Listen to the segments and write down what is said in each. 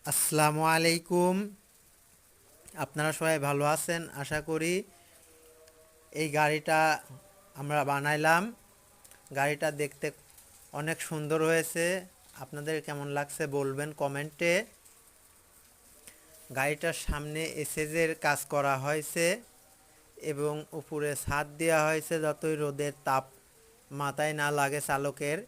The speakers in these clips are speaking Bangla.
আসসালামু আলাইকুম। আপনারা সবাই ভালো আছেন আশা করি। এই গাড়িটা আমরা বানাইলাম। গাড়িটা দেখতে অনেক সুন্দর হয়েছে। আপনাদের কেমন লাগছে বলবেন কমেন্টে। গাড়িটার সামনে এসএজের কাজ করা হয়েছে এবং উপরে ছাদ দেওয়া হয়েছে যতই রোদের তাপ মাথায় না লাগে চালকের।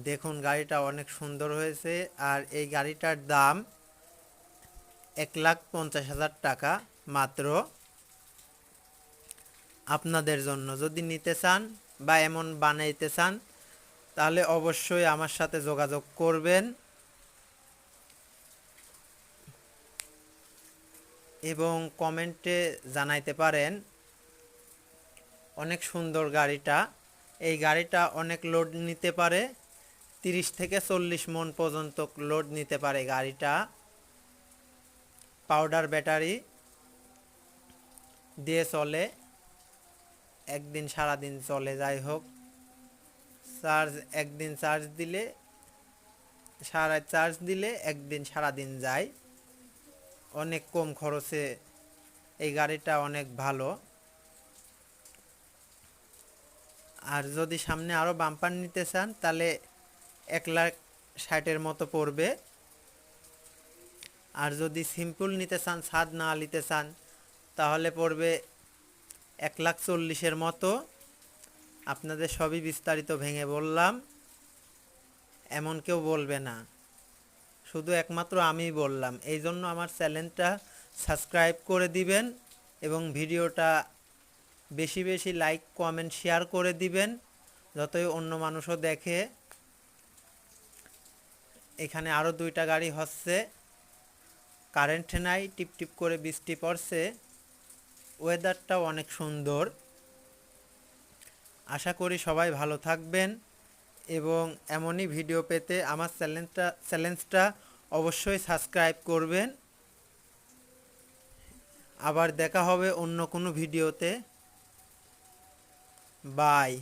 দেখুন গাড়িটা অনেক সুন্দর হয়েছে। আর এই গাড়িটার দাম 1,50,000 টাকা মাত্র। আপনাদের জন্য যদি নিতে চান বা এমন বানাইতে চান তাহলে অবশ্যই আমার সাথে যোগাযোগ করবেন এবং কমেন্টে জানাইতে পারেন। অনেক সুন্দর গাড়িটা। এই গাড়িটা অনেক লোড নিতে পারে, 30 থেকে 40 মন পর্যন্ত লোড নিতে পারে গাড়িটা। পাউডার ব্যাটারি দিয়ে চলে, একদিন সারাদিন চলে। যাই হোক, একদিন চার্জ দিলে একদিন সারাদিন যায়। অনেক কম খরচে এই গাড়িটা অনেক ভালো। আর যদি সামনে আরও বাম্পার নিতে চান তাহলে 1,60,000 মতো পড়বে। আর যদি সিম্পল নিতে চান, ছাদ না নিতে চান, তাহলে পড়বে 1,40,000 মতো। আপনাদের সবই বিস্তারিত ভেঙে বললাম, এমন কেউ বলবে না, শুধু একমাত্র আমিই বললাম। এই জন্য আমার চ্যানেলটা সাবস্ক্রাইব করে দিবেন এবং ভিডিওটা বেশি বেশি লাইক কমেন্ট শেয়ার করে দিবেন, যতই অন্য মানুষও দেখে। এখানে আরও 2টা গাড়ি হচ্ছে, কারেন্ট নাই, টিপটিপ করে বৃষ্টি পড়ছে, ওয়েদারটাও অনেক সুন্দর। আশা করি সবাই ভালো থাকবেন এবং এমনই ভিডিও পেতে আমার চ্যানেলটা অবশ্যই সাবস্ক্রাইব করবেন। আবার দেখা হবে অন্য কোনো ভিডিওতে। বাই।